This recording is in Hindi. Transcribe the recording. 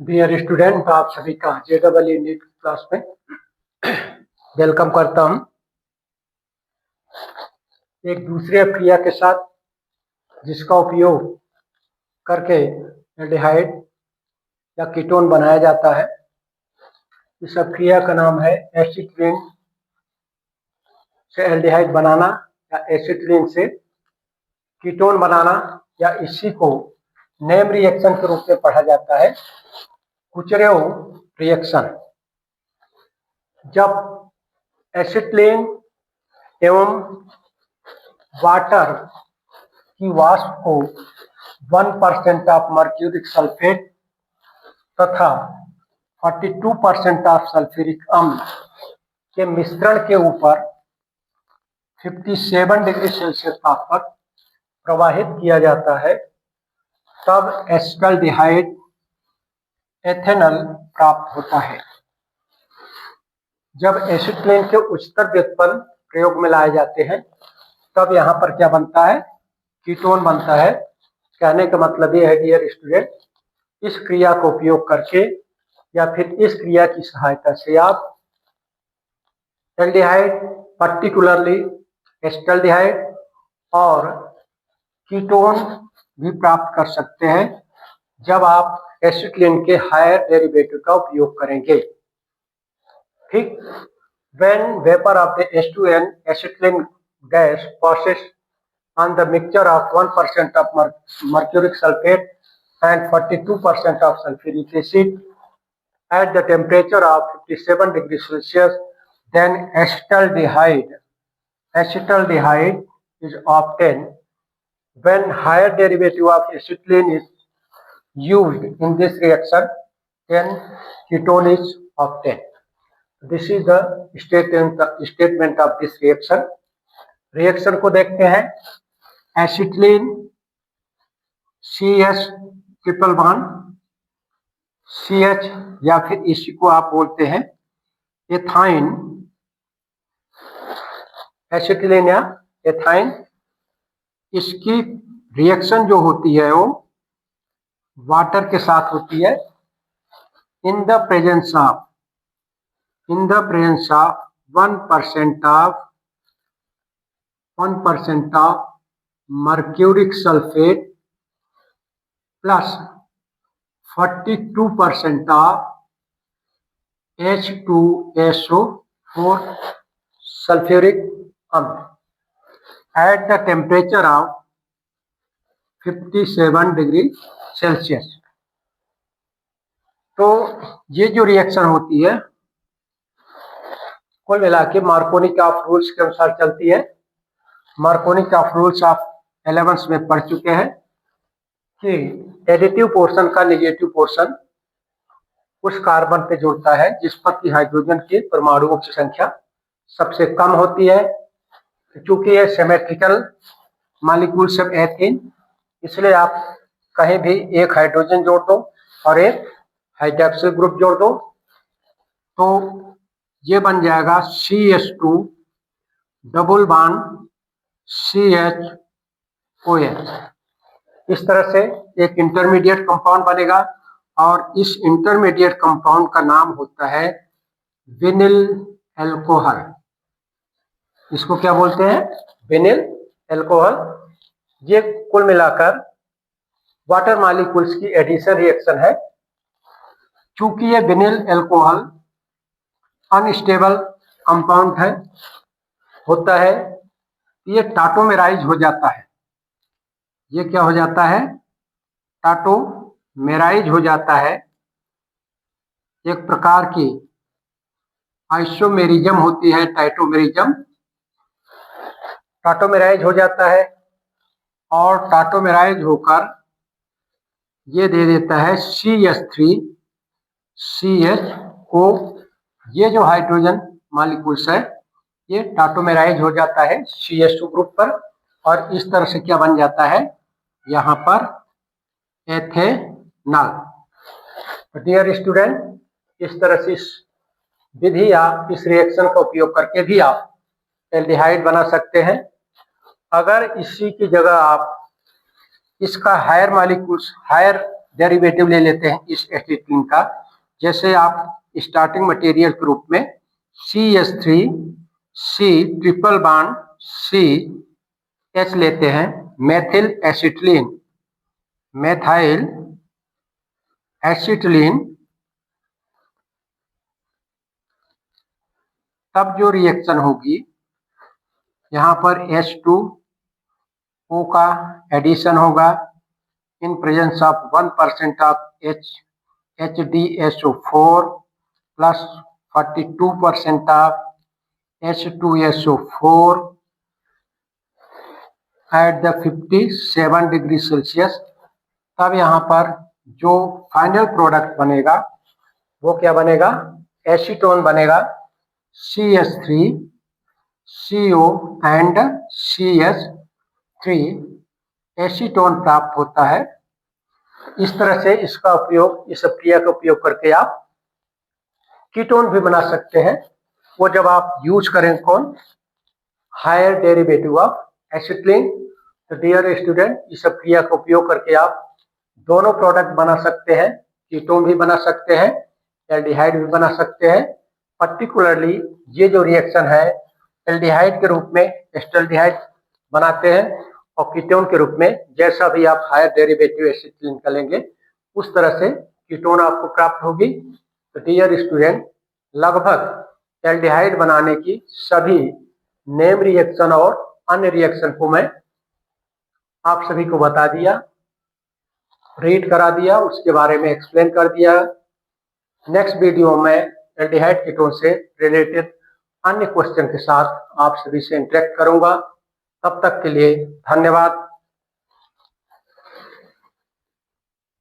डियर स्टूडेंट, आप सभी का JEE नीट क्लास में वेलकम करता हूं। एक दूसरे अभिक्रिया के साथ जिसका उपयोग करके एल्डिहाइड या कीटोन बनाया जाता है, इस अभिक्रिया का नाम है एसिटिलीन से एल्डिहाइड बनाना या एसिटिलीन से कीटोन बनाना, या इसी को नेम रिएक्शन के रूप में पढ़ा जाता है कुचरेव रिएक्शन। जब एसिटिलीन एवं वाटर की वाष्प को 1% ऑफ मर्क्यूरिक सल्फेट तथा 42% ऑफ सल्फ्यूरिक अम्ल के मिश्रण के ऊपर 57 डिग्री सेल्सियस ताप पर प्रवाहित किया जाता है, तब एसिटाल्डिहाइड एथेनॉल प्राप्त होता है। जब एसिटिलीन के उच्चतर व्युत्पन्न प्रयोग में लाए जाते हैं, तब यहाँ पर क्या बनता है? कीटोन बनता है। कहने का मतलब ये है डियर स्टूडेंट, इस क्रिया का उपयोग करके या फिर इस क्रिया की सहायता से आप एल्डिहाइड, पर्टिकुलरली एसिटाल्डिहाइड और कीटोन भी प्राप्त कर सकते हैं जब आप एसिटिलीन के हायर डेरिवेटिव का उपयोग करेंगे। ठीक, when vapor of the H2N acetylene gas passes on the mixture of 1% of mercuric sulfate and 42% of sulfuric acid at the temperature of 57 degrees Celsius, then acetaldehyde is obtained. When higher derivative of acetylene is used in this reaction, then ketone is obtained. This is the statement of this reaction. Reaction को देखते हैं। Acetylene CH triple bond CH, या फिर इसी को आप बोलते हैं एथाइन, एसिटिलीन या एथाइन। इसकी रिएक्शन जो होती है वो वाटर के साथ होती है in the presence of 1% of mercuric sulfate plus 42% of H2SO4 sulfuric aml at the temperature of 57 degree Celsius. तो ये जो रिएक्शन होती है कुल मिला के मार्कोनी ऑफ रूल्स के अनुसार चलती है। मार्कोनी ऑफ रूल्स आप 11th में पढ़ चुके हैं कि एडिटिव पोर्शन का नेगेटिव पोर्शन उस कार्बन पे जुड़ता है जिस पर कि हाइड्रोजन के परमाणुओं की संख्या सबसे कम होती है। चूंकि ये सिमेट्रिकल मॉलिक्यूल्स ऑफ एथेन, इसलिए आप कहीं भी एक हाइड्रोजन जोड़ दो और एक हाइड्रोक्सिल ग्रुप जोड़ दो तो ये बन जाएगा CH2 डबल बॉन्ड CHOH। इस तरह से एक इंटरमीडिएट कंपाउंड बनेगा और इस इंटरमीडिएट कंपाउंड का नाम होता है विनिल एल्कोहल। इसको क्या बोलते हैं? विनिल एल्कोहल। ये कुल मिलाकर वाटर मॉलिक्यूल्स की एडिशन रिएक्शन है। चूंकि ये विनिल एल्कोहल अनस्टेबल कंपाउंड होता है, ये टाटोमेराइज हो जाता है। ये क्या हो जाता है? टाटोमेराइज हो जाता है। एक प्रकार की आइसोमेरिज्म होती है, टाइटोमेरिज्म। टाटोमेराइज हो जाता है और टाटोमेराइज होकर ये दे देता है CH3CHO। ये जो हाइड्रोजन मॉलिक्यूल्स है ये टाटोमेराइज हो जाता है CH2 ग्रुप पर और इस तरह से क्या बन जाता है? यहाँ पर एथेनॉल। डियर स्टूडेंट, इस तरह से इस विधि या इस रिएक्शन का उपयोग करके भी आप एल्डिहाइड बना सकते हैं। अगर इसी की जगह आप इसका हायर डेरिवेटिव ले लेते हैं इस एसिटिलीन का। जैसे आप स्टार्टिंग मटेरियल के रूप में CH3 C triple bond C H लेते हैं, मेथिल एसिटिलीन, मेथाइल एसिटिलीन, तब जो रिएक्शन होगी यहाँ पर H2O का एडिशन होगा in presence of 1% of HDSO4 plus 42% of H2SO4 at the 57 degree Celsius. तब यहाँ पर जो फाइनल प्रोडक्ट बनेगा वो क्या बनेगा, एसीटोन बनेगा, CH3 CO and CH3 acetone प्राप्त होता है। इस तरह से इसका उपयोग, इस प्रक्रिया का उपयोग करके आप कीटोन भी बना सकते हैं। वो जब आप यूज करें कौन, हायर डेरिवेटिव ऑफ एसिटिलीन। तो डियर स्टूडेंट, इस प्रक्रिया का उपयोग करके आप दोनों प्रोडक्ट बना सकते हैं, कीटोन भी बना सकते हैं, एल्डिहाइड भी बना सकते हैं। पर्टिकुलरली ये जो रिएक्शन है एल्डिहाइड के रूप में एस्टल्डिहाइड बनाते हैं और कीटोन के रूप में जैसा भी आप हायर डेरिवेटिव एसिटिलीन का लेंगे उस तरह से कीटोन आपको प्राप्त होगी। तो डियर स्टूडेंट, लगभग एल्डिहाइड बनाने की सभी नेम रिएक्शन और अन्य रिएक्शन को मैं आप सभी को बता दिया, रीड करा दिया, उसके बारे में एक्सप्लेन कर दिया। नेक्स्ट वीडियो में एल्डिहाइड कीटोन से रिलेटेड अन्य क्वेश्चन के साथ आप सभी से इंटरेक्ट करूंगा। तब तक के लिए धन्यवाद।